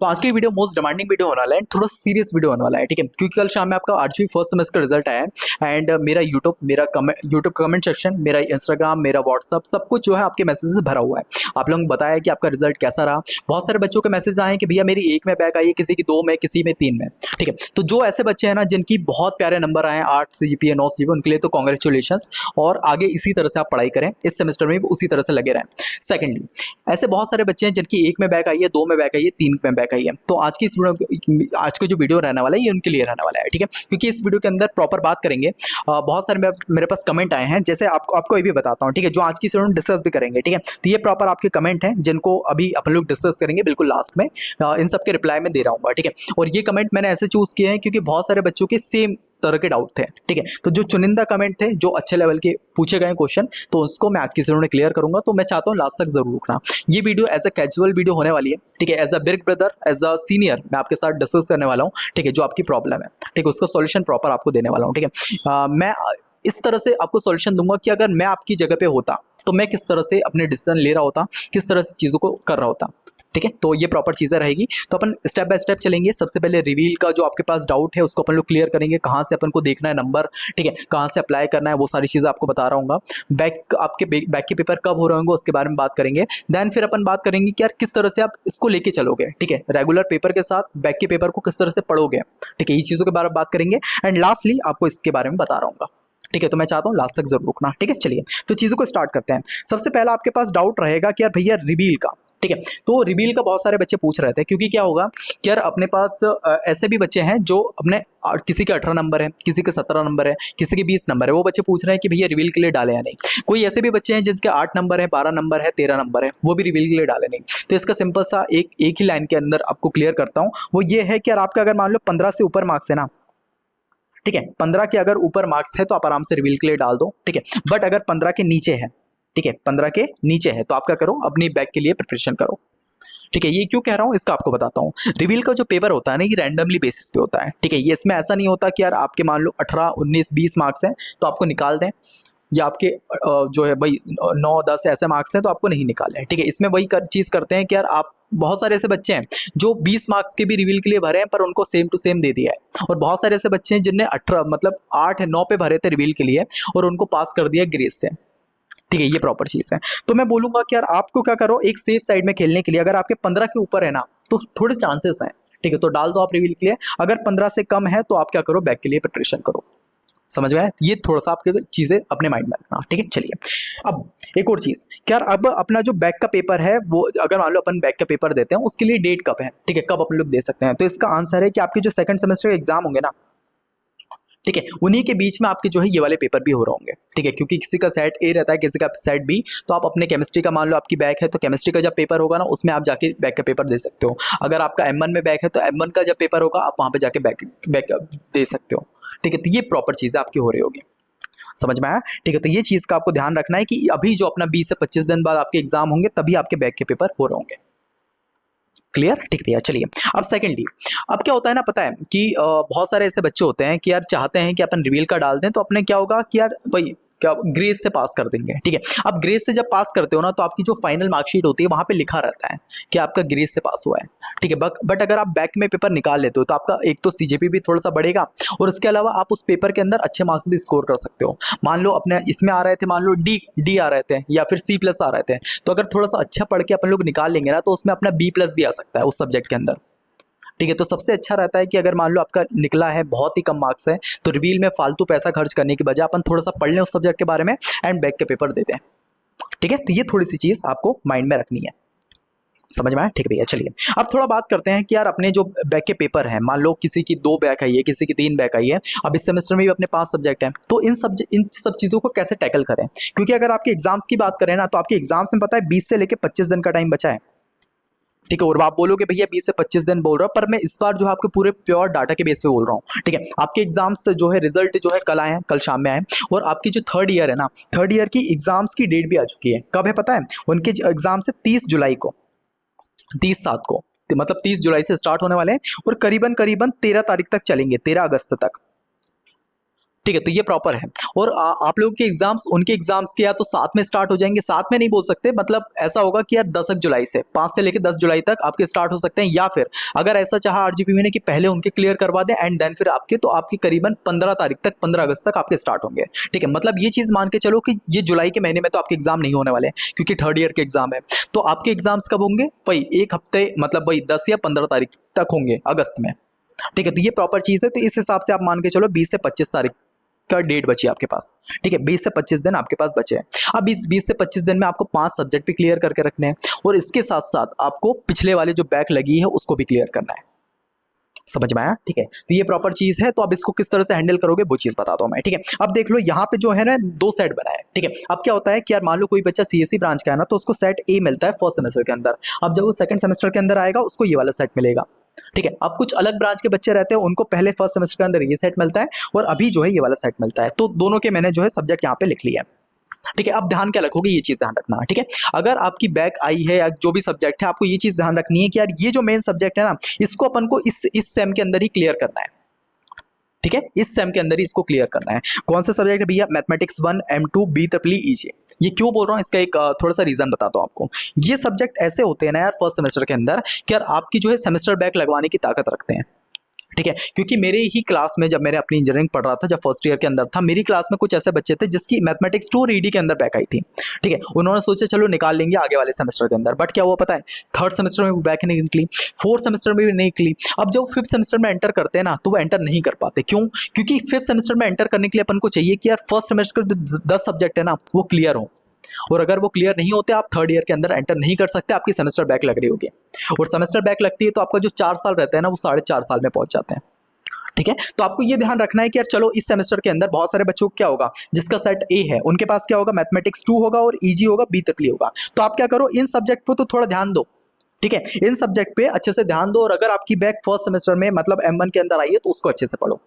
तो आज की वीडियो मोस्ट डिमांडिंग वीडियो होने वाला है, थोड़ा सीरियस वीडियो होने वाला है, ठीक है। क्योंकि कल शाम में आपका 8वीं फर्स्ट सेमेस्टर का रिजल्ट आया है एंड मेरा यूट्यूब कमेंट सेक्शन, मेरा इंस्टाग्राम, मेरा व्हाट्सअप सब कुछ जो है आपके मैसेज से भरा हुआ है। आप लोगों ने बताया कि आपका रिजल्ट कैसा रहा। बहुत सारे बच्चों के मैसेज आए हैं कि भैया मेरी 1 में बैक आई है, किसी की 2 में, किसी में 3 में, ठीक है। तो जो ऐसे बच्चे हैं ना जिनकी बहुत प्यारे नंबर आए हैं, 8 CGPA 9 CGPA, उनके लिए तो कॉन्ग्रेचुलेशन। और आगे इसी तरह से आप पढ़ाई करें, इस सेमेस्टर में भी उसी तरह से लगे रहें। सेकेंडली, ऐसे बहुत सारे बच्चे हैं जिनकी 1 में बैक आई है, 2 में बैक आई है, 3 में बैक आई है। तो आज का जो वीडियो रहने वाला है ये उनके लिए रहने वाला है, ठीक है। क्योंकि इस वीडियो के अंदर प्रॉपर बात करेंगे। बहुत सारे मेरे पास कमेंट आए हैं, जैसे आपको ये भी बताता हूँ, ठीक है, जो आज की स्टूडेंट डिस्कस भी करेंगे, ठीक है। तो ये प्रॉपर आपके कमेंट हैं जिनको अभी अपन लोग डिस्कस करेंगे बिल्कुल लास्ट में। इन सब के रिप्लाई में दे रहा हूँ, ठीक है। और ये कमेंट मैंने ऐसे चूज किए हैं क्योंकि बहुत सारे बच्चों के सेम तरह के डाउट थे, ठीक है। तो जो चुनिंदा कमेंट थे, जो अच्छे लेवल के पूछे गए क्वेश्चन, तो उसको मैं आज की वीडियो में क्लियर करूंगा। तो मैं चाहता हूँ लास्ट तक जरूर रुकना। ये video as a casual video होने वाली है, ठीक है। As a big brother, as a senior मैं आपके साथ डिस्कस करने वाला हूँ, ठीक है। जो आपकी प्रॉब्लम है, ठीक है, उसका सॉल्यूशन प्रॉपर आपको देने वाला हूँ, ठीक है। मैं इस तरह से आपको सॉल्यूशन दूंगा कि अगर मैं आपकी जगह पे होता तो मैं किस तरह से अपने डिसीजन ले रहा होता, किस तरह से चीज़ों को कर रहा होता, ठीक है। तो ये प्रॉपर चीज़ें रहेगी। तो अपन स्टेप बाय स्टेप चलेंगे। सबसे पहले रिवील का जो आपके पास डाउट है उसको अपन लोग क्लियर करेंगे, कहाँ से अपन को देखना है नंबर, ठीक है, कहाँ से अप्लाई करना है, वो सारी चीज़ें आपको बता रहा हूँ। बैक के पेपर कब हो रहे होंगे उसके बारे में बात करेंगे। देन फिर अपन बात करेंगे कि यार किस तरह से आप इसको लेके चलोगे, ठीक है। रेगुलर पेपर के साथ बैक के पेपर को किस तरह से पढ़ोगे, ठीक है। ये चीज़ों के बारे में बात करेंगे एंड लास्टली आपको इसके बारे में बता रहा हूँ, ठीक है। तो मैं चाहता हूँ लास्ट तक जरूर रुकना, ठीक है। चलिए तो चीज़ों को स्टार्ट करते हैं। सबसे पहला आपके पास डाउट रहेगा कि यार भैया रिवील का, ठीक है। तो रिवील का बहुत सारे बच्चे पूछ रहे थे, क्योंकि क्या होगा कि यार अपने पास ऐसे भी बच्चे हैं जो अपने किसी के 18 नंबर है, किसी के 17 नंबर है, किसी के 20 नंबर है, वो बच्चे पूछ रहे हैं कि भैया रिवील के लिए डाले या नहीं। कोई ऐसे भी बच्चे हैं जिसके 8 नंबर है, 12 नंबर है, 13 नंबर है, वो भी रिवील के लिए डाले नहीं। तो इसका सिंपल सा एक ही लाइन के अंदर आपको क्लियर करता हूँ। वो ये है कि यार आपका अगर मान लो 15 से ऊपर मार्क्स है ना, ठीक है, 15 के अगर ऊपर मार्क्स है तो आप आराम से रिवील के लिए डाल दो, ठीक है। बट अगर 15 के नीचे है, ठीक है, 15 के नीचे है तो आप क्या करो, अपनी बैक के लिए प्रिपरेशन करो, ठीक है। ये क्यों कह रहा हूँ इसका आपको बताता हूँ। रिवील का जो पेपर होता है ना, ये रैंडमली बेसिस पे होता है, ठीक है। ये इसमें ऐसा नहीं होता कि यार आपके मान लो 18 19 20 मार्क्स हैं तो आपको निकाल दें, या आपके जो है भाई 9 10 ऐसे मार्क्स हैं तो आपको नहीं निकालने हैं, ठीक है। इसमें वही चीज़ करते हैं कि यार आप, बहुत सारे ऐसे बच्चे हैं जो 20 मार्क्स के भी रिवील के लिए भरे हैं पर उनको सेम टू सेम दे दिया है। और बहुत सारे ऐसे बच्चे हैं जिनने 18 मतलब 8 9 पे भरे थे रिवील के लिए और उनको पास कर दिया ग्रेस से, ठीक है। ये प्रॉपर चीज़ है। तो मैं बोलूंगा कि यार आपको क्या करो, एक सेफ साइड में खेलने के लिए अगर आपके 15 के ऊपर है ना तो थोड़े चांसेस हैं, ठीक है, तो डाल दो आप रिवील के लिए। अगर 15 से कम है तो आप क्या करो, बैक के लिए प्रिपरेशन करो। समझ में आया? ये थोड़ा सा आपके चीजें अपने माइंड में रखना, ठीक है। चलिए अब एक और चीज, क्या अब अपना जो बैक का पेपर है वो अगर मान लो अपन बैक का पेपर देते हैं उसके लिए डेट कब है, ठीक है, कब अपन लोग दे सकते हैं। तो इसका आंसर है कि आपके जो सेकंड सेमेस्टर के एग्जाम होंगे ना, ठीक है, उन्हीं के बीच में आपके जो है ये वाले पेपर भी हो रहे होंगे, ठीक है। क्योंकि किसी का सेट ए रहता है, किसी का सेट बी। तो आप अपने केमिस्ट्री का मान लो आपकी बैक है तो केमिस्ट्री का जब पेपर होगा ना उसमें आप जाके बैक का पेपर दे सकते हो। अगर आपका M1 में बैक है तो M1 का जब पेपर होगा आप वहाँ पे जाके बैक बैक दे सकते हो, ठीक है। तो ये प्रॉपर चीज़ें आपकी हो रही होगी। समझ में आया? ठीक है। तो ये चीज़ का आपको ध्यान रखना है कि अभी जो अपना 20 से 25 दिन बाद आपके एग्जाम होंगे तभी आपके बैक के पेपर हो रहे होंगे। क्लियर? ठीक भैया। चलिए अब सेकेंडली, अब क्या होता है ना, पता है कि बहुत सारे ऐसे बच्चे होते हैं कि यार चाहते हैं कि अपन रिवील का डाल दें तो अपने क्या होगा कि यार भाई क्या ग्रेस से पास कर देंगे, ठीक है। अब ग्रेस से जब पास करते हो ना तो आपकी जो फाइनल मार्कशीट होती है वहां पे लिखा रहता है कि आपका ग्रेस से पास हुआ है, ठीक है। बट अगर आप बैक में पेपर निकाल लेते हो तो आपका एक तो CGP भी थोड़ा सा बढ़ेगा और उसके अलावा आप उस पेपर के अंदर अच्छे मार्क्स भी स्कोर कर सकते हो। मान लो अपने इसमें आ रहे थे, मान लो डी आ रहे थे या फिर C+ आ रहे थे, तो अगर थोड़ा सा अच्छा पढ़ के अपन लोग निकाल लेंगे ना तो उसमें अपना B+ भी आ सकता है उस सब्जेक्ट के अंदर, ठीक है। तो सबसे अच्छा रहता है कि अगर मान लो आपका निकला है बहुत ही कम मार्क्स है तो रिवील में फालतू पैसा खर्च करने की बजाय अपन थोड़ा सा पढ़ लें उस सब्जेक्ट के बारे में एंड बैक के पेपर देते हैं, ठीक है। तो ये थोड़ी सी चीज आपको माइंड में रखनी है। समझ में आया? ठीक भैया। चलिए अब थोड़ा बात करते हैं कि यार अपने जो बैक के पेपर हैं, मान लो किसी की 2 बैक आई है, किसी की 3 बैक आई है। अब इस सेमेस्टर में भी अपने 5 सब्जेक्ट हैं, तो इन सब चीज़ों को कैसे टैकल करें। क्योंकि अगर आपके एग्जाम्स की बात करें ना तो आपके एग्जाम्स में पता है 20 से लेकर 25 दिन का टाइम बचा है, ठीक है। और आप बोलोगे भैया 20 से 25 दिन बोल रहा हूँ, पर मैं इस बार जो है आपके पूरे प्योर डाटा के बेस पे बोल रहा हूँ, ठीक है। आपके एग्जाम्स जो है रिजल्ट जो है कल आए हैं, कल शाम में आए। और आपकी जो थर्ड ईयर है ना, थर्ड ईयर की एग्जाम्स की डेट भी आ चुकी है। कब है पता है? उनके एग्जाम से 30 जुलाई को, 30/7 को, मतलब 30 जुलाई से स्टार्ट होने वाले हैं और करीबन करीबन 13 तारीख तक चलेंगे, 13 अगस्त तक। ठीक है, तो ये प्रॉपर है। और आप लोगों के एग्जाम्स उनके एग्जाम्स के या तो साथ में स्टार्ट हो जाएंगे, साथ में नहीं बोल सकते, मतलब ऐसा होगा कि यार 10 जुलाई से 5 से लेकर 10 जुलाई तक आपके स्टार्ट हो सकते हैं, या फिर अगर ऐसा चाहा आरजीपीवी ने कि पहले उनके क्लियर करवा दें एंड देन फिर आपके, तो आपकी करीबन 15 तारीख तक, 15 अगस्त तक आपके स्टार्ट होंगे। ठीक है, मतलब ये चीज मान के चलो कि ये जुलाई के महीने में तो आपके एग्जाम नहीं होने वाले हैं, क्योंकि थर्ड ईयर के एग्जाम है। तो आपके एग्जाम्स कब होंगे? वही एक हफ्ते, मतलब वही 10 या 15 तारीख तक होंगे अगस्त में। ठीक है, तो ये प्रॉपर चीज है। तो इस हिसाब से आप मान के चलो 20 से 25 तारीख का डेट बची आपके पास। ठीक है, 20 से 25 दिन आपके पास बचे हैं। अब इस 20 से 25 दिन में आपको 5 सब्जेक्ट भी क्लियर करके रखने हैं, और इसके साथ साथ आपको पिछले वाले जो बैक लगी है उसको भी क्लियर करना है। समझ में आया? ठीक है, तो ये प्रॉपर चीज है। तो अब इसको किस तरह से हैंडल करोगे वो चीज बताता हूं मैं। ठीक है, अब देख लो यहाँ पे जो है ना 2 सेट बना है। ठीक है, अब क्या होता है कि यार मान लो कोई बच्चा सीएससी ब्रांच का है ना, तो उसको सेट ए मिलता है फर्स्ट सेमेस्टर के अंदर। अब जब वो सेकंड सेमेस्टर के अंदर आएगा उसको ये वाला सेट मिलेगा। ठीक है, अब कुछ अलग ब्रांच के बच्चे रहते हैं, उनको पहले फर्स्ट सेमेस्टर के अंदर ये सेट मिलता है, और अभी जो है ये वाला सेट मिलता है। तो दोनों के मैंने जो है सब्जेक्ट यहाँ पे लिख लिया है। ठीक है, अब ध्यान क्या रखोगे, ये चीज ध्यान रखना। ठीक है, अगर आपकी बैक आई है या जो भी सब्जेक्ट है, आपको ये चीज ध्यान रखनी है कि यार ये जो मेन सब्जेक्ट है ना, इसको अपन को इस सेम के अंदर ही क्लियर करना है। ठीक है, इस सेम के अंदर ही इसको क्लियर करना है। कौन सा सब्जेक्ट है भैया? Mathematics 1 M2 BEE EJ। ये क्यों बोल रहा हूँ, इसका एक थोड़ा सा रीजन बताता हूँ आपको। ये सब्जेक्ट ऐसे होते हैं ना यार फर्स्ट सेमेस्टर के अंदर कि यार आपकी जो है सेमेस्टर बैक लगवाने की ताकत रखते हैं। ठीक है, क्योंकि मेरे ही क्लास में जब मैंने अपनी इंजीनियरिंग पढ़ रहा था, जब फर्स्ट ईयर के अंदर था, मेरी क्लास में कुछ ऐसे बच्चे थे जिसकी मैथमेटिक्स 2 ईडी के अंदर बैक आई थी। ठीक है, उन्होंने सोचा चलो निकाल लेंगे आगे वाले सेमेस्टर के अंदर, बट क्या हुआ पता है, थर्ड सेमेस्टर में बैक नहीं निकली, फोर्थ सेमेस्टर में भी नहीं निकली। अब जब फिफ्थ सेमेस्टर में एंटर करते हैं ना, तो वो एंटर नहीं कर पाते। क्यों? क्योंकि फिफ्थ सेमेस्टर में एंटर करने के लिए अपन को चाहिए कि यार फर्स्ट सेमेस्टर के 10 सब्जेक्ट है ना वो क्लियर हो, और अगर वो क्लियर नहीं होते आप थर्ड ईयर के अंदर एंटर नहीं कर सकते, आपकी सेमेस्टर बैक लग रही होगी। और सेमेस्टर बैक लगती है तो आपका जो 4 साल रहता है ना, वो 4.5 साल में पहुंच जाते हैं। ठीक है, तो आपको ये ध्यान रखना है कि यार चलो इस सेमेस्टर के अंदर बहुत सारे बच्चों को क्या होगा, जिसका सेट ए है उनके पास क्या होगा, मैथमेटिक्स 2 होगा और ईजी होगा, BEE होगा। तो आप क्या करो, इन सब्जेक्ट पे तो थोड़ा ध्यान दो। ठीक है, इन सब्जेक्ट पे अच्छे से ध्यान दो, और अगर आपकी बैक फर्स्ट सेमेस्टर में मतलब M1 के अंदर आई है तो उसको अच्छे से पढ़ो।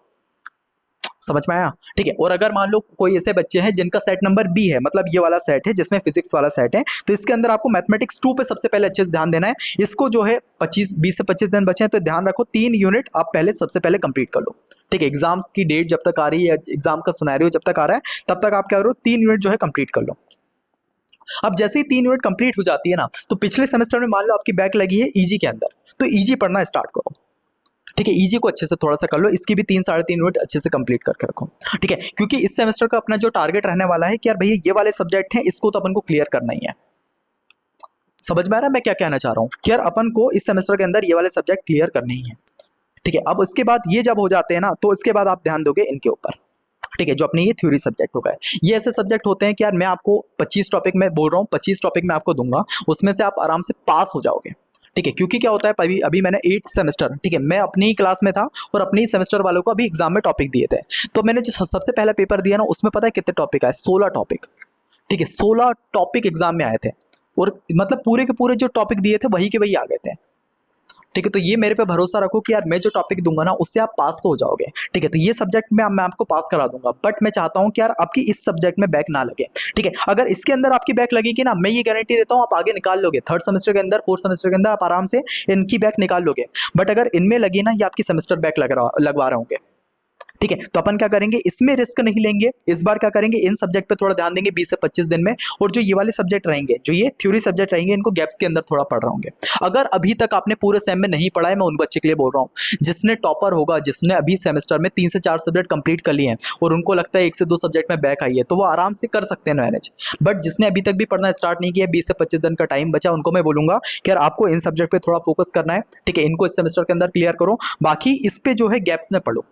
समझ में आया? ठीक है, और अगर मान लो कोई ऐसे बच्चे हैं जिनका सेट नंबर बी है, मतलब ये वाला सेट है जिसमें फिजिक्स वाला सेट है, तो इसके अंदर आपको मैथमेटिक्स 2 पे सबसे पहले अच्छे से ध्यान देना है। इसको जो है 20 से 25 दिन बचे हैं, तो ध्यान रखो 3 यूनिट आप पहले सबसे पहले कंप्लीट कर लो। ठीक है, एग्जाम्स की डेट जब तक आ रही है, एग्जाम का सिनेरियो जब तक आ रहा है, तब तक आप क्या करो, 3 यूनिट जो है कंप्लीट कर लो। अब जैसे ही 3 यूनिट कंप्लीट हो जाती है ना, तो पिछले सेमेस्टर में मान लो आपकी बैक लगी है ईजी के अंदर, तो ईजी पढ़ना स्टार्ट करो। ठीक है, ईजी को अच्छे से थोड़ा सा कर लो, इसकी भी 3-3.5 यूनिट अच्छे से कंप्लीट करके रखो। ठीक है, क्योंकि इस सेमेस्टर का अपना जो टारगेट रहने वाला है कि यार भैया ये वाले सब्जेक्ट हैं, इसको तो अपन को क्लियर करना ही है। समझ में आ रहा है मैं क्या कहना चाह रहा हूँ? कि यार अपन को इस सेमेस्टर के अंदर ये वाले सब्जेक्ट क्लियर करने ही है। ठीक है, अब उसके बाद ये जब हो जाते हैं ना, तो इसके बाद आप ध्यान दोगे इनके ऊपर। ठीक है, जो अपने ये थ्योरी सब्जेक्ट हो गए, ये ऐसे सब्जेक्ट होते हैं कि यार मैं आपको 25 टॉपिक में बोल रहा हूँ, 25 टॉपिक में आपको दूंगा, उसमें से आप आराम से पास हो जाओगे। ठीक है, क्योंकि क्या होता है, अभी अभी मैंने 8th सेमेस्टर, ठीक है, मैं अपनी ही क्लास में था और अपनी ही सेमेस्टर वालों को अभी एग्जाम में टॉपिक दिए थे। तो मैंने जो सबसे पहला पेपर दिया ना, उसमें पता है कितने टॉपिक आए? 16 टॉपिक। ठीक है, 16 टॉपिक एग्जाम में आए थे, और मतलब पूरे के पूरे जो टॉपिक दिए थे वही के वही आ गए थे। ठीक है, तो ये मेरे पे भरोसा रखो कि यार मैं जो टॉपिक दूंगा ना, उससे आप पास तो हो जाओगे। ठीक है, तो ये सब्जेक्ट में मैं आपको पास करा दूंगा, बट मैं चाहता हूं कि यार आपकी इस सब्जेक्ट में बैक ना लगे। ठीक है, अगर इसके अंदर आपकी बैक लगेगी ना, मैं ये गारंटी देता हूं आप आगे निकाल लोगे, थर्ड सेमेस्टर के अंदर, फोर्थ सेमेस्टर के अंदर आप आराम से इनकी बैक निकाल लोगे। बट अगर इनमें लगी ना, ये आपकी सेमेस्टर बैक लगवा रहे होंगे। ठीक है, तो अपन क्या करेंगे, इसमें रिस्क नहीं लेंगे। इस बार क्या करेंगे, इन सब्जेक्ट पे थोड़ा ध्यान देंगे 20 से 25 दिन में, और जो ये वाले सब्जेक्ट रहेंगे, जो ये थ्योरी सब्जेक्ट रहेंगे, इनको गैप्स के अंदर थोड़ा पढ़ रहे होंगे। अगर अभी तक आपने पूरे सेम में नहीं पढ़ा है, मैं उन बच्चे के लिए बोल रहा हूँ, जिसने टॉपर होगा, जिसने अभी सेमेस्टर में 3 से 4 सब्जेक्ट कंप्लीट कर लिए हैं और उनको लगता है 1 से 2 सब्जेक्ट में बैक आई है, तो वो आराम से कर सकते हैं मैनेज। बट जिसने अभी तक भी पढ़ना स्टार्ट नहीं किया, 20 से 25 दिन का टाइम बचा, उनको मैं बोलूंगा कि यार आपको इन सब्जेक्ट पे थोड़ा फोकस करना है। ठीक है, इनको इस सेमेस्टर के अंदर क्लियर करो, बाकी इस पे जो है गैप्स में पढ़ो।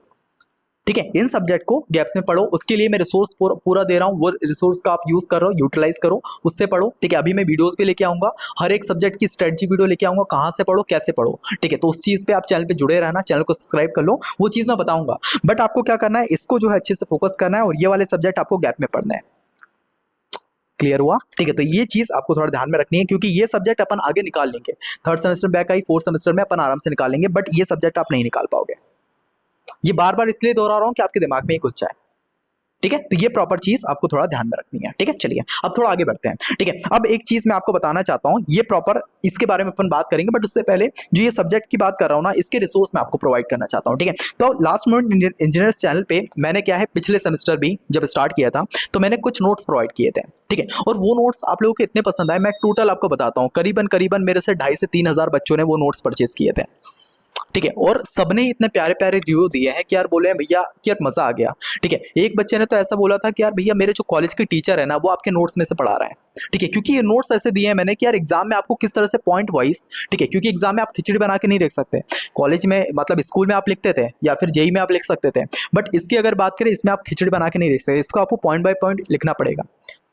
ठीक है, इन सब्जेक्ट को गैप्स में पढ़ो, उसके लिए मैं रिसोर्स पूरा दे रहा हूँ, वो रिसोर्स का आप यूज कर रहे हो, यूटिलाइज करो, उससे पढ़ो। ठीक है, अभी मैं वीडियोस भी लेके आऊंगा, हर एक सब्जेक्ट की स्ट्रेटजी वीडियो लेके आऊंगा, कहाँ से पढ़ो, कैसे पढ़ो। ठीक है, तो उस चीज पे आप चैनल पे जुड़े रहना, चैनल को सब्सक्राइब कर लो, वो चीज मैं बताऊंगा। बट आपको क्या करना है, इसको जो है अच्छे से फोकस करना है, और ये वाले सब्जेक्ट आपको गैप में पढ़ना है। क्लियर हुआ? ठीक है, तो ये चीज आपको थोड़ा ध्यान में रखनी है, क्योंकि ये सब्जेक्ट अपन आगे निकाल लेंगे। Third semester back I, fourth semester में अपन आराम से निकालेंगे, बट ये सब्जेक्ट आप नहीं निकाल पाओगे। ये बार बार इसलिए दोहरा रहा हूं कि आपके दिमाग में ही घुस जाए। ठीक है, तो ये प्रॉपर चीज आपको थोड़ा ध्यान में रखनी है। ठीक है, चलिए अब थोड़ा आगे बढ़ते हैं। ठीक है, अब एक चीज मैं आपको बताना चाहता हूँ, ये प्रॉपर इसके बारे में अपन बात करेंगे, बट उससे पहले जो ये सब्जेक्ट की बात कर रहा हूँ ना, इसके रिसोर्स मैं आपको प्रोवाइड करना चाहता हूँ। ठीक है, तो लास्ट मोमेंट इंजीनियर्स चैनल पे मैंने क्या है, पिछले सेमेस्टर भी जब स्टार्ट किया था तो मैंने कुछ नोट्स प्रोवाइड किए थे। ठीक है, और वो नोट्स आप लोगों को इतने पसंद आए, मैं टोटल आपको बताता हूँ, करीबन करीबन मेरे से 2,500 से 3,000 बच्चों ने वो नोट्स परचेज किए थे। ठीक है, और सबने इतने प्यारे प्यारे रिव्यू दिए हैं कि यार बोले हैं भैया कि यार मजा आ गया। ठीक है, एक बच्चे ने तो ऐसा बोला था कि यार भैया मेरे जो कॉलेज के टीचर है ना, वो आपके नोट्स में से पढ़ा रहे हैं। ठीक है, क्योंकि ये नोट्स ऐसे दिए हैं मैंने कि यार एग्जाम में आपको किस तरह से पॉइंट वाइज, ठीक है, क्योंकि एग्जाम में आप खिचड़ी बना के नहीं लिख सकते। कॉलेज में मतलब स्कूल में आप लिखते थे या फिर जेई में आप लिख सकते थे, बट इसकी अगर बात करें, इसमें आप खिचड़ी बना के नहीं लिख सकते, इसको आपको पॉइंट बाय पॉइंट लिखना पड़ेगा।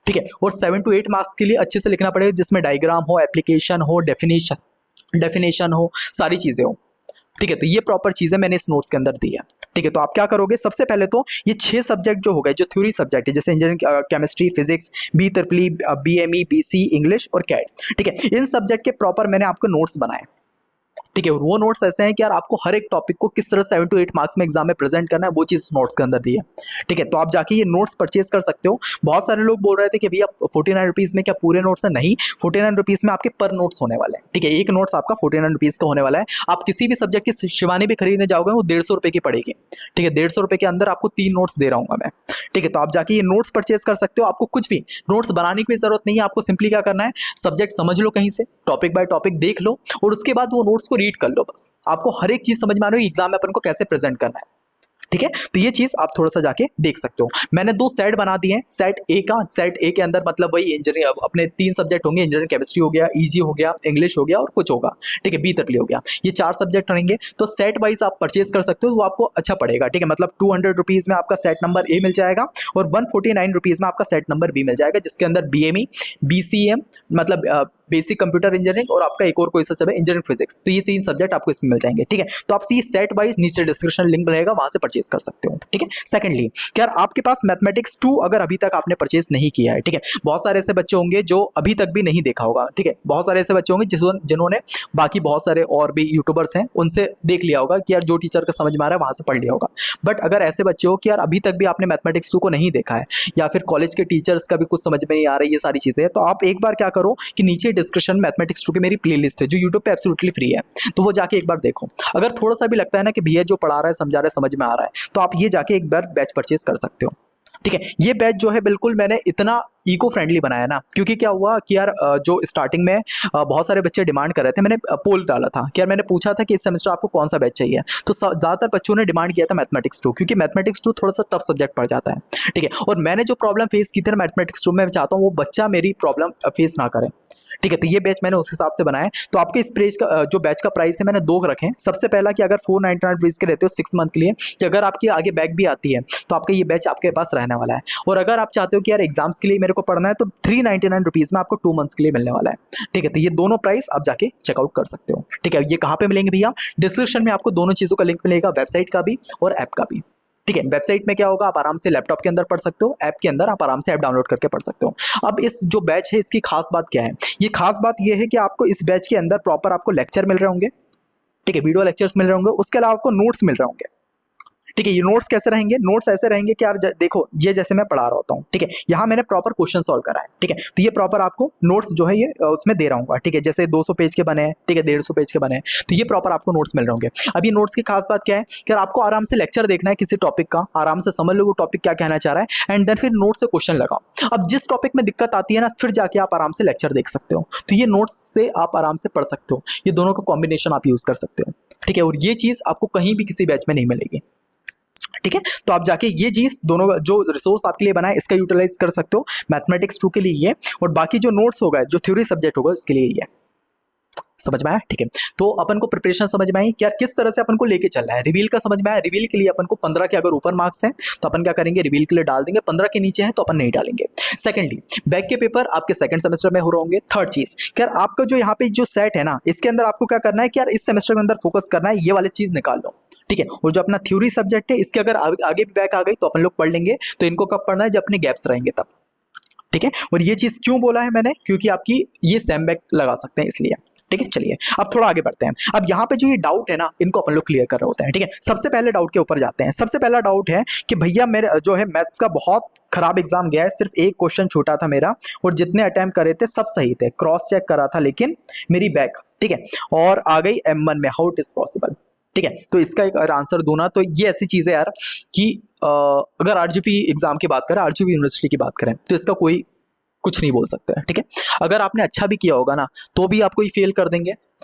ठीक है, और 7 to 8 मार्क्स के लिए अच्छे से लिखना पड़ेगा, जिसमें डायग्राम हो, एप्लीकेशन हो, डेफिनेशन हो, सारी चीजें हो। ठीक है, तो ये प्रॉपर चीजें मैंने इस नोट्स के अंदर दी है। ठीक है, तो आप क्या करोगे, सबसे पहले तो ये 6 सब्जेक्ट जो हो गए, जो थ्योरी सब्जेक्ट है, जैसे engineering, chemistry, physics, B triple E, BME, BC, English और कैट। ठीक है, इन सब्जेक्ट के प्रॉपर मैंने आपको नोट्स बनाए। ठीक है, और वो नोट्स ऐसे हैं कि यार आपको हर एक टॉपिक को किस तरह 7 to 8 मार्क्स में एग्जाम में प्रेजेंट करना है, वो चीज नोट्स के अंदर दी है। ठीक है, तो आप जाके ये नोट्स परचेज कर सकते हो। बहुत सारे लोग बोल रहे थे कि भैया 49 रुपीज में क्या पूरे नोट्स है? नहीं, 49 रुपीज में आपके पर नोट्स होने वाले हैं। ठीक है, एक नोट्स आपका 49 रुपीज का होने वाला है। आप किसी भी सब्जेक्ट की शिवानी भी खरीदने जाओगे, वो 150 रुपए की पड़ेगी। ठीक है, 150 रुपए के अंदर आपको 3 नोट्स दे रहा हूँ मैं। ठीक है, तो आप जाके ये नोट्स परचेज कर सकते हो। आपको कुछ भी नोट्स बनाने की जरूरत नहीं है, आपको सिंपली क्या करना है, सब्जेक्ट समझ लो कहीं से, टॉपिक बाय टॉपिक देख लो, और उसके बाद वो नोट्स को रीड कर लो। बस आपको हर एक चीज समझ में आ रही है एग्जाम में अपन को कैसे प्रेजेंट करना है। ठीक है, तो ये चीज आप थोड़ा सा जाके देख सकते हो। मैंने 2 सेट बना दिए हैं। सेट ए का, सेट ए के अंदर मतलब वही इंजीनियरिंग, अपने 3 सब्जेक्ट होंगे, इंजीनियरिंग केमिस्ट्री हो गया, ईजी हो गया, इंग्लिश हो गया और कुछ होगा। ठीक है, बी ट्रिपली हो गया, ये 4 सब्जेक्ट रहेंगे। तो सेट वाइज आप परचेज कर सकते हो, वो आपको अच्छा पड़ेगा। ठीक है, मतलब 200 रुपीज में आपका सेट नंबर ए मिल जाएगा, और 149 रुपीज में आपका सेट नंबर बी मिल जाएगा, जिसके अंदर बीएमई, बीसीएम मतलब बेसिक कंप्यूटर इंजीनियरिंग, और आपका एक और कोई सा सब है इंजीनियरिंग फिजिक्स। तो ये 3 सब्जेक्ट आपको इसमें मिल जाएंगे। ठीक है, तो आप सी सेट वाइज नीचे डिस्क्रिप्शन लिंक रहेगा, वहां से परचेज कर सकते हो। ठीक है, सेकंडली, क्या आपके पास मैथमेटिक्स 2 अगर अभी तक आपने परचेज नहीं किया है, ठीक है, बहुत सारे ऐसे बच्चे होंगे जो अभी तक भी नहीं देखा होगा। ठीक है, बहुत सारे ऐसे बच्चे होंगे जिन्होंने बाकी बहुत सारे और भी यूट्यूबर्स हैं, उनसे देख लिया होगा कि यार जो टीचर का समझ में आ रहा है वहां से पढ़ लिया होगा। बट अगर ऐसे बच्चे हो कि यार अभी तक भी आपने मैथमेटिक्स 2 को नहीं देखा है, या फिर कॉलेज के टीचर्स का भी कुछ समझ में नहीं आ रही, ये सारी चीजें, तो आप एक बार क्या करो कि नीचे डिस्क्रिप्शन मैथमेटिक्स 2 की मेरी प्लेलिस्ट है, जो यूट्यूब पे एब्सोल्युटली फ्री है, तो वो जाके एक बार देखो। अगर थोड़ा सा भी लगता है ना कि भैया जो पढ़ा रहा है, समझा रहा है, समझ में आ रहा है, तो आप ये जाके एक बार बैच परचेज कर सकते हो। ठीक है, ये बैच जो है बिल्कुल मैंने इतना इको फ्रेंडली बनाया ना, क्योंकि क्या हुआ कि यार जो स्टार्टिंग में बहुत सारे बच्चे डिमांड कर रहे थे, मैंने पोल डाला था कि यार, मैंने पूछा था कि इस सेमेस्टर आपको कौन सा बैच चाहिए, तो ज़्यादातर बच्चों ने डिमांड किया था मैथमेटिक्स 2, क्योंकि मैथमेटिक्स 2 थोड़ा सा टफ सब्जेक्ट पड़ जाता है। ठीक है, और मैंने जो प्रॉब्लम फेस की थी ना मैथमेटिक्स 2 में, मैं चाहता हूँ वो बच्चा मेरी प्रॉब्लम फेस ना करे। ठीक है, तो ये बैच मैंने उस हिसाब से बनाया है। तो आपके इस पेज का जो बैच का प्राइस है, मैंने 2 रखे हैं। सबसे पहला कि अगर 499 रुपीज़ के रहते हो 6 मंथ के लिए, कि अगर आपकी आगे बैक भी आती है तो आपका ये बैच आपके पास रहने वाला है। और अगर आप चाहते हो कि यार एग्जाम्स के लिए मेरे को पढ़ना है, तो 399 रुपीज़ में आपको 2 मंथ्स के लिए मिलने वाला है। ठीक है, तो ये दोनों प्राइस आप जाके चेकआउट कर सकते हो। ठीक है, ये कहाँ पे मिलेंगे भैया? डिस्क्रिप्शन में आपको दोनों चीज़ों का लिंक मिलेगा, वेबसाइट का भी और ऐप का भी। ठीक है, वेबसाइट में क्या होगा, आप आराम से लैपटॉप के अंदर पढ़ सकते हो, ऐप के अंदर आप आराम से ऐप डाउनलोड करके पढ़ सकते हो। अब इस जो बैच है, इसकी खास बात क्या है? ये खास बात ये है कि आपको इस बैच के अंदर प्रॉपर आपको लेक्चर मिल रहे होंगे। ठीक है, वीडियो लेक्चर्स मिल रहे होंगे, उसके अलावा आपको नोट्स मिल रहे होंगे। ठीक है, ये नोट्स कैसे रहेंगे? नोट्स ऐसे रहेंगे कि यार देखो, ये जैसे मैं पढ़ा रहा होता हूँ, ठीक है, यहाँ मैंने प्रॉपर क्वेश्चन सॉल्व करा है। ठीक है, तो ये प्रॉपर आपको नोट्स जो है ये उसमें दे रहा हूँ। ठीक है, जैसे 200 पेज के बने हैं, ठीक है, 150 पेज के बने हैं, तो ये प्रॉपर आपको नोट्स मिल रहे होंगे। अब ये नोट्स की खास बात क्या है कि यार आपको आराम से लेक्चर देखना है किसी टॉपिक का, आराम से समझ लो वो टॉपिक क्या कहना चाह रहा है, एंड देन फिर नोट से क्वेश्चन लगाओ। अब जिस टॉपिक में दिक्कत आती है ना, फिर जाके आप आराम से लेक्चर देख सकते हो। तो ये नोट्स से आप आराम से पढ़ सकते हो, ये दोनों का कॉम्बिनेशन आप यूज कर सकते हो। ठीक है, और ये चीज आपको कहीं भी किसी बैच में नहीं मिलेगी। ठीक है, तो आप जाके ये चीज दोनों जो रिसोर्स आपके लिए बनाए, इसका यूटिलाइज कर सकते हो। मैथमेटिक्स 2 के लिए ये, और बाकी जो नोट्स होगा, जो थ्योरी सब्जेक्ट होगा, उसके लिए ये। समझ में आया? ठीक है, तो अपन को प्रिपरेशन समझ में आई कि यार किस तरह से अपन को लेके चलना है। रिवील का समझ में आया? रिवील के लिए अपन को 15 के अगर ऊपर मार्क्स हैं तो अपन क्या करेंगे, रिवील के लिए डाल देंगे। 15 के नीचे है तो अपन नहीं डालेंगे। सेकंडली, बैक के पेपर आपके सेकंड सेमेस्टर में हो रहे होंगे। थर्ड चीज, यार आपका जो यहाँ पे जो सेट है ना, इसके अंदर आपको क्या करना है कि यार इस सेमेस्टर के अंदर फोकस करना है, ये वाली चीज निकाल लो। ठीक है, और जो अपना थ्योरी सब्जेक्ट है, इसके अगर आगे भी बैक आ गई तो अपन लोग पढ़ लेंगे। तो इनको कब पढ़ना है? जब अपने गैप्स रहेंगे तब। ठीक है, और ये चीज क्यों बोला है मैंने? क्योंकि आपकी ये सेम बैक लगा सकते हैं, इसलिए। ठीक है, चलिए अब थोड़ा आगे बढ़ते हैं। अब यहाँ पे जो ये डाउट है ना, इनको अपन लोग क्लियर कर रहे होते हैं, ठीक है। सबसे पहले डाउट के ऊपर जाते हैं। सबसे पहला डाउट है कि भैया मेरे जो है मैथ्स का बहुत खराब एग्जाम गया है, सिर्फ एक क्वेश्चन छूटा था मेरा और जितने अटेम्प्ट करे थे सब सही थे, क्रॉस चेक करा था लेकिन मेरी बैक, ठीक है, और आ गई M1 में, हाउ इट इज पॉसिबल, ठीक है। तो इसका एक आंसर दूं ना, तो ये ऐसी चीज है यार कि अगर आरजीपी एग्जाम की बात करें, आरजीपी यूनिवर्सिटी की बात करें, तो इसका कोई कुछ नहीं बोल सकते हैं, ठीक है। अगर आपने अच्छा भी किया होगा ना तो भी आपको ये फेल कर देंगे।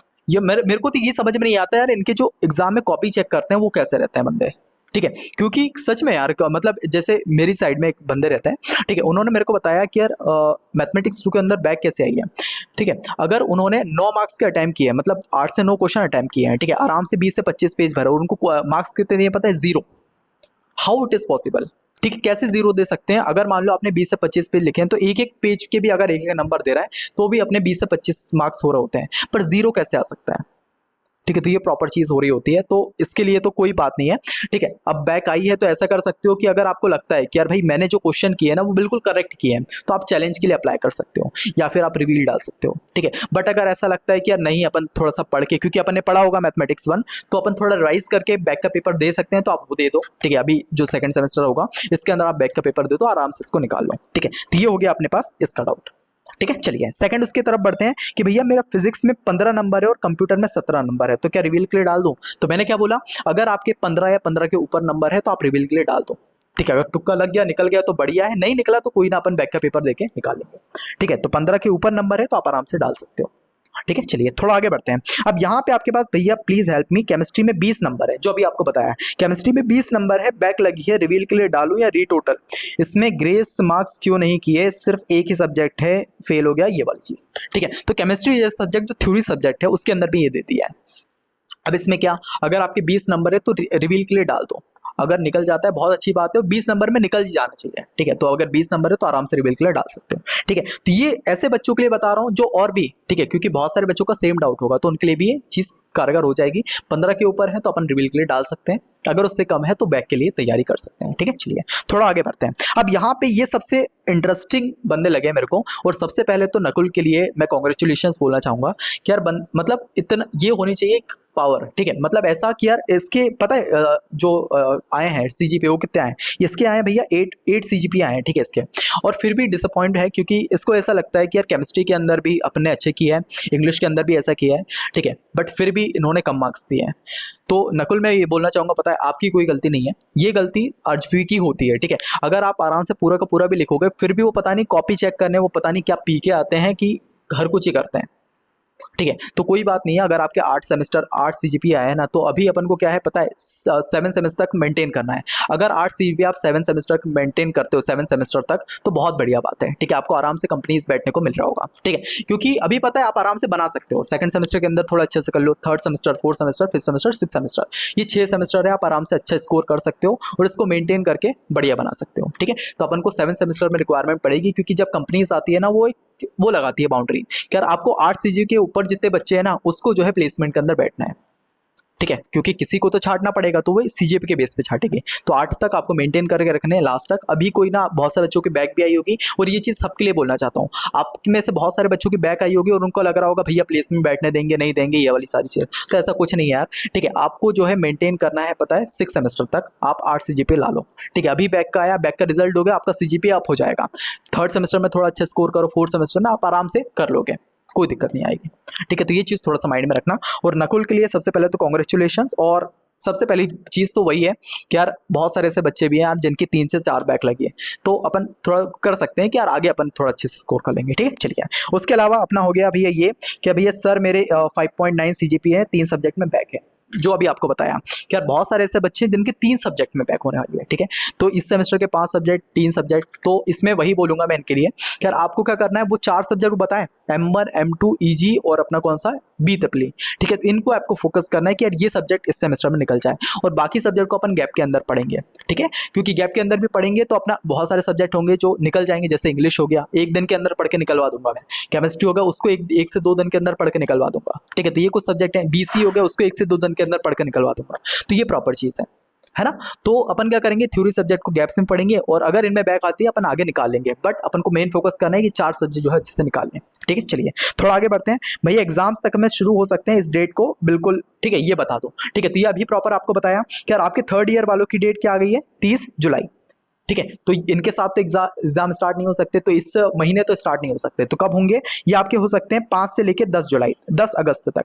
ये मेरे को तो ये समझ में नहीं आता यार, इनके जो एग्जाम में कॉपी चेक करते हैं वो कैसे रहते हैं बंदे, ठीक है। क्योंकि सच में यार मतलब जैसे मेरी साइड में एक बंदे रहते हैं, ठीक है, उन्होंने मेरे को बताया कि यार मैथमेटिक्स 2 के अंदर बैक कैसे आई है, ठीक है। अगर उन्होंने 9 मार्क्स के अटैम्प्ट किए हैं, मतलब 8 से 9 क्वेश्चन अटैम्प्ट किए हैं, ठीक है, आराम से 20 से 25 पेज भरे और उनको मार्क्स कितने दिए पता है? 0। हाउ इट इज पॉसिबल, ठीक है, कैसे 0 दे सकते हैं? अगर मान लो आपने 20 से 25 पेज लिखे हैं तो एक एक पेज के भी अगर एक एक नंबर दे रहा है तो भी अपने 20 से 25 मार्क्स हो रहे होते हैं, पर 0 कैसे आ सकता है? ठीक है, तो ये प्रॉपर चीज हो रही होती है, तो इसके लिए तो कोई बात नहीं है, ठीक है। अब बैक आई है तो ऐसा कर सकते हो कि अगर आपको लगता है कि यार भाई मैंने जो क्वेश्चन किए ना वो बिल्कुल करेक्ट किए हैं, तो आप चैलेंज के लिए अप्लाई कर सकते हो या फिर आप रिवील डाल सकते हो, ठीक है। बट अगर ऐसा लगता है कि यार नहीं, अपन थोड़ा सा पढ़ के, क्योंकि अपन ने पढ़ा होगा मैथमेटिक्स 1, तो अपन थोड़ा रिवाइज करके बैक का पेपर दे सकते हैं, तो आप वो दे दो, ठीक है। अभी जो सेकंड सेमेस्टर होगा इसके अंदर आप बैक का पेपर दे दो, आराम से इसको निकाल लो, ठीक है। तो ये हो गया अपने पास इसका डाउट, ठीक है। चलिए सेकंड उसकी तरफ बढ़ते हैं कि भैया मेरा फिजिक्स में 15 नंबर है और कंप्यूटर में 17 नंबर है, तो क्या रिवील के लिए डाल दूं? तो मैंने क्या बोला, अगर आपके 15 या 15 के ऊपर नंबर है तो आप रिवील के लिए डाल दो, ठीक है। अगर तुक्का लग गया, निकल गया तो बढ़िया है, नहीं निकला तो कोई ना, अपन बैक का पेपर देके निकाल लेंगे, ठीक है। तो 15 के ऊपर नंबर है तो आप आराम से डाल सकते हो, ठीक है। चलिए थोड़ा आगे बढ़ते हैं। अब यहाँ पे आपके पास भैया प्लीज हेल्प मी, केमिस्ट्री में 20 नंबर है, जो अभी आपको बताया, केमिस्ट्री में 20 नंबर है, बैक लगी है, रिवील के लिए डालूं या रीटोटल? इसमें ग्रेस मार्क्स क्यों नहीं किए, सिर्फ एक ही सब्जेक्ट है, फेल हो गया, ये वाली चीज, ठीक है। तो केमिस्ट्री जैसा सब्जेक्ट जो थ्योरी सब्जेक्ट है उसके अंदर भी ये दे दिया है। अब इसमें क्या, अगर आपके 20 नंबर है तो रिवील के लिए डाल दो, अगर निकल जाता है बहुत अच्छी बात है, 20 नंबर में निकल ही जाना चाहिए, ठीक है। तो अगर 20 नंबर है तो आराम से रिवील के लिए डाल सकते हो, ठीक है। तो ये ऐसे बच्चों के लिए बता रहा हूँ जो और भी, ठीक है, क्योंकि बहुत सारे बच्चों का सेम डाउट होगा, तो उनके लिए भी ये चीज कारगर हो जाएगी। 15 के ऊपर है तो अपन रिवील के लिए डाल सकते हैं, अगर उससे कम है तो बैक के लिए तैयारी कर सकते हैं, ठीक है। चलिए थोड़ा आगे बढ़ते हैं। अब यहाँ पे ये सबसे इंटरेस्टिंग बंदे लगे मेरे को, और सबसे पहले तो नकुल के लिए मैं कॉन्ग्रेचुलेशन बोलना चाहूंगा कि यार मतलब इतना ये होनी चाहिए एक पावर, ठीक है। मतलब ऐसा कि यार इसके पता है जो आए हैं सीजीपीए वो कितने आए, इसके आए भैया 8 सीजीपीए आए हैं, ठीक है इसके। और फिर भी डिसअपॉइंट है क्योंकि इसको ऐसा लगता है कि यार केमिस्ट्री के अंदर भी अपने अच्छे किया है, इंग्लिश के अंदर भी ऐसा किया है, ठीक है, बट फिर भी इन्होंने कम मार्क्स दिए हैं। तो नकुल मैं ये बोलना चाहूंगा, पता है आपकी कोई गलती नहीं है, ये गलती आरजीपी की होती है, ठीक है। अगर आप आराम से पूरा का पूरा भी लिखोगे फिर भी वो पता नहीं कॉपी चेक करने वो पता नहीं क्या पी के आते हैं कि हर कुछ ही करते हैं, ठीक है। तो कोई बात नहीं है, अगर आपके 8 सेमेस्टर 8 सीजीपीए आए हैं ना, तो अभी अपन को क्या है पता है, 7 सेमेस्टर तक मेंटेन करना है। अगर 8 सीजीपीए आप 7 सेमेस्टर तक मेंटेन करते हो, 7 सेमेस्टर तक, तो बहुत बढ़िया बात है, ठीक है। आपको आराम से कंपनीज बैठने को मिल रहा होगा, ठीक है, क्योंकि अभी पता है आप आराम से बना सकते हो। सेकंड सेमेस्टर के अंदर थोड़ा अच्छे से कर लो, third semester, fourth semester, fifth semester, six semester, ये 6 सेमेस्टर है, आप आराम से अच्छा स्कोर कर सकते हो और इसको मेंटेन करके बढ़िया बना सकते हो, ठीक है। तो अपन को 7 सेमेस्टर में रिक्वायरमेंट पड़ेगी, क्योंकि जब कंपनीज आती है ना वो लगाती है बाउंड्री कि यार आपको 8 सीजी के ऊपर जितने बच्चे हैं ना उसको जो है प्लेसमेंट के अंदर बैठना है, ठीक है, क्योंकि किसी को तो छाटना पड़ेगा, तो वो सीजीपी के बेस पे छाटेंगे। तो 8 तक आपको मेंटेन करके रखने हैं लास्ट तक। अभी कोई ना बहुत सारे बच्चों की बैक भी आई होगी, और ये चीज़ सबके लिए बोलना चाहता हूँ, आप में से बहुत सारे बच्चों की बैक आई होगी और उनको लग रहा होगा भैया प्लेसमेंट बैठने देंगे नहीं देंगे, ये वाली सारी चीज़, तो ऐसा कुछ नहीं है यार, ठीक है। आपको जो है मेंटेन करना है, पता है 6 सेमेस्टर तक आप 8 सीजीपी ला लो, ठीक है। अभी बैक का आया, बैक का रिजल्ट हो गया, आपका सीजीपी अप हो जाएगा, थर्ड सेमेस्टर में थोड़ा अच्छा स्कोर करो, फोर्थ सेमेस्टर में आप आराम से कर लोगे, कोई दिक्कत नहीं आएगी, ठीक है। तो ये चीज़ थोड़ा सा माइंड में रखना। और नकुल के लिए सबसे पहले तो कॉन्ग्रेचुलेशंस, और सबसे पहली चीज़ तो वही है कि यार बहुत सारे ऐसे बच्चे भी हैं यार जिनकी 3 से 4 बैक लगी है, तो अपन थोड़ा कर सकते हैं कि यार आगे अपन थोड़ा अच्छे से स्कोर कर लेंगे, ठीक है। चलिए उसके अलावा अपना हो गया भैया ये कि भैया सर मेरे 5.9 सीजीपी है, 3 सब्जेक्ट में बैक है, जो अभी आपको बताया कि यार बहुत सारे ऐसे बच्चे हैं जिनके 3 सब्जेक्ट में बैक होने वाली है, ठीक है। तो इस सेमेस्टर के 5 सब्जेक्ट 3 सब्जेक्ट, तो इसमें वही बोलूंगा मैं इनके लिए कि यार आपको क्या करना है, वो 4 सब्जेक्ट बताएं, M1 M2 ईजी और अपना कौन सा बी ट्रिपल, ठीक है। इनको आपको फोकस करना है कि यार ये सब्जेक्ट इस सेमेस्टर में निकल जाए, और बाकी सब्जेक्ट को अपन गैप के अंदर पढ़ेंगे, ठीक है, क्योंकि गैप के अंदर भी पढ़ेंगे तो अपना बहुत सारे सब्जेक्ट होंगे जो निकल जाएंगे, जैसे इंग्लिश हो गया 1 दिन के अंदर पढ़ के निकलवा दूंगा मैं, केमिस्ट्री होगा उसको 1 से 2 दिन के अंदर पढ़ के निकलवा दूंगा, ठीक है। तो ये कुछ सब्जेक्ट हैं, BC हो गया उसको 1 से 2 दिन के अंदर पढ़ के निकलवा दूंगा, तो ये प्रॉपर चीज़ है, है ना। तो अपन क्या करेंगे, थ्योरी सब्जेक्ट को गैप्स में पढ़ेंगे और अगर इनमें बैक आती है अपन आगे निकाल लेंगे, बट अपन को मेन फोकस करना है कि 4 सब्जेक्ट जो है अच्छे से निकाल लें। ठीक है, चलिए थोड़ा आगे बढ़ते हैं। भैया एग्जाम्स तक में शुरू हो सकते हैं इस डेट को, बिल्कुल ठीक है, ये बता दो। ठीक है, तो ये अभी प्रॉपर आपको बताया कि यार आपके थर्ड ईयर वालों की डेट क्या आ गई है, 30 जुलाई। ठीक है, तो इनके साथ तो एग्जाम स्टार्ट नहीं हो सकते, तो इस महीने तो स्टार्ट नहीं हो सकते, तो कब होंगे ये आपके, हो सकते हैं 5 से लेके 10 जुलाई, 10 अगस्त तक।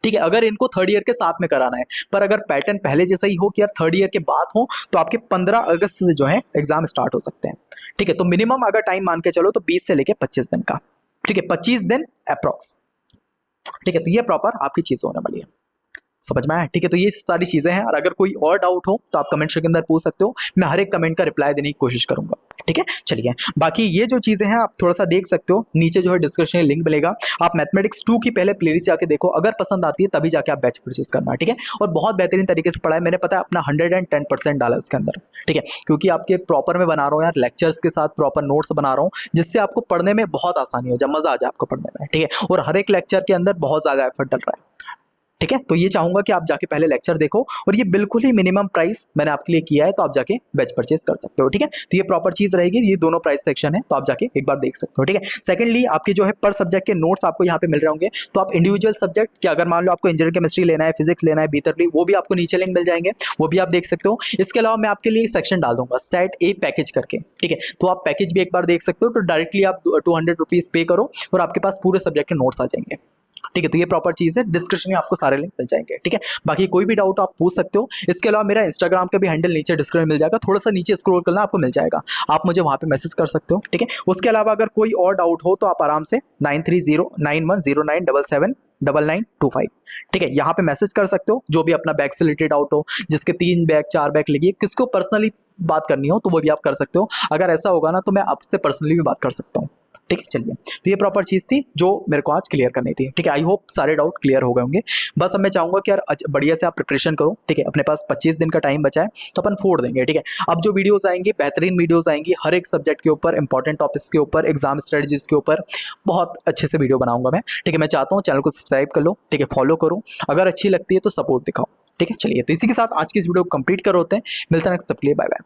ठीक है, अगर इनको थर्ड ईयर के साथ में कराना है, पर अगर पैटर्न पहले जैसा ही हो कि यार थर्ड ईयर के बाद हो, तो आपके 15 अगस्त से जो है एग्जाम स्टार्ट हो सकते हैं। ठीक है, तो मिनिमम अगर टाइम मान के चलो तो 20 से लेके 25 दिन का। ठीक है, 25 दिन अप्रोक्स। ठीक है, तो ये प्रॉपर आपकी चीज होने वाली है, समझ में आया। ठीक है, तो ये सारी चीजें हैं, और अगर कोई और डाउट हो तो आप कमेंट सेक्शन के अंदर पूछ सकते हो, मैं हर एक कमेंट का रिप्लाई देने की कोशिश करूंगा। ठीक है, चलिए बाकी ये जो चीजें हैं आप थोड़ा सा देख सकते हो, नीचे जो है डिस्क्रिप्शन में लिंक मिलेगा, आप मैथमेटिक्स 2 की पहले प्लेलिस्ट जाके देखो, अगर पसंद आती है तभी जाके आप बैच परचेज करना। ठीक है, और बहुत बेहतरीन तरीके से पढ़ा है मैंने, पता है अपना 110% डाला है उसके अंदर। ठीक है, क्योंकि आपके प्रॉपर में बना रहा हूँ यार, लेक्चर्स के साथ प्रॉपर नोट्स बना रहा हूँ, जिससे आपको पढ़ने में बहुत आसानी हो जाए, मजा आ जाए आपको पढ़ने में। ठीक है, और हर एक लेक्चर के अंदर बहुत ज्यादा एफर्ट डल रहा है। ठीक है, तो ये चाहूंगा कि आप जाके पहले लेक्चर देखो, और ये बिल्कुल ही मिनिमम प्राइस मैंने आपके लिए किया है, तो आप जाके बैच परचेज कर सकते हो। ठीक है, तो ये प्रॉपर चीज रहेगी, ये दोनों प्राइस सेक्शन है, तो आप जाके एक बार देख सकते हो। ठीक है, सेकंडली आपके जो है पर सब्जेक्ट के नोट्स आपको यहाँ पे मिल रहे होंगे, तो आप इंडिविजुअल सब्जेक्ट के, अगर मान लो आपको इंजीनियरिंग केमिस्ट्री लेना है, फिजिक्स लेना है, बीतरली, वो भी आपको नीचे लिंक मिल जाएंगे, वो भी आप देख सकते हो। इसके अलावा मैं आपके लिए सेक्शन डाल दूंगा सेट ए पैकेज करके। ठीक है, तो आप पैकेज भी एक बार देख सकते हो, तो डायरेक्टली आप 200 रुपीज पे करो और आपके पास पूरे सब्जेक्ट के नोट्स आ जाएंगे। ठीक है, तो ये प्रॉपर चीज है, डिस्क्रिप्शन में आपको सारे लिंक मिल जाएंगे। ठीक है, बाकी कोई भी डाउट आप पूछ सकते हो। इसके अलावा मेरा इंस्टाग्राम का भी हैंडल नीचे डिस्क्रिप्शन में मिल जाएगा, थोड़ा सा नीचे स्क्रॉल करना आपको मिल जाएगा, आप मुझे वहां पे मैसेज कर सकते हो। ठीक है, उसके अलावा अगर कोई और डाउट हो तो आप आराम से 930910979925, ठीक है, यहाँ पे मैसेज कर सकते हो, जो भी अपना बैग से रिलेटेड डाउट हो, जिसके 3 बैग 4 बैग लगी, किसको पर्सनली बात करनी हो तो वो भी आप कर सकते हो। अगर ऐसा होगा ना तो मैं आपसे पर्सनली भी बात कर सकता हूँ। ठीक है, चलिए, तो ये प्रॉपर चीज थी जो मेरे को आज क्लियर करनी थी। ठीक है, आई होप सारे डाउट क्लियर हो गए होंगे। बस अब मैं चाहूंगा कि यार बढ़िया से आप प्रिपरेशन करो। ठीक है, अपने पास 25 दिन का टाइम बचा है, तो अपन फोड़ देंगे। ठीक है, अब जो वीडियोस आएंगी, बेहतरीन वीडियोस आएंगी, हर एक सब्जेक्ट के ऊपर, इंपॉर्टेंट टॉपिक्स के ऊपर, एग्जाम स्ट्रेटजीज के ऊपर बहुत अच्छे से वीडियो बनाऊंगा मैं। ठीक है, मैं चाहता हूँ चैनल को सब्सक्राइब कर लो, ठीक है, फॉलो करो, अगर अच्छी लगती है तो सपोर्ट दिखाओ। ठीक है, चलिए, तो इसी के साथ आज की इस वीडियो को कंप्लीट कर होते हैं, मिलते हैं नेक्स्ट, सबके लिए बाय बाय।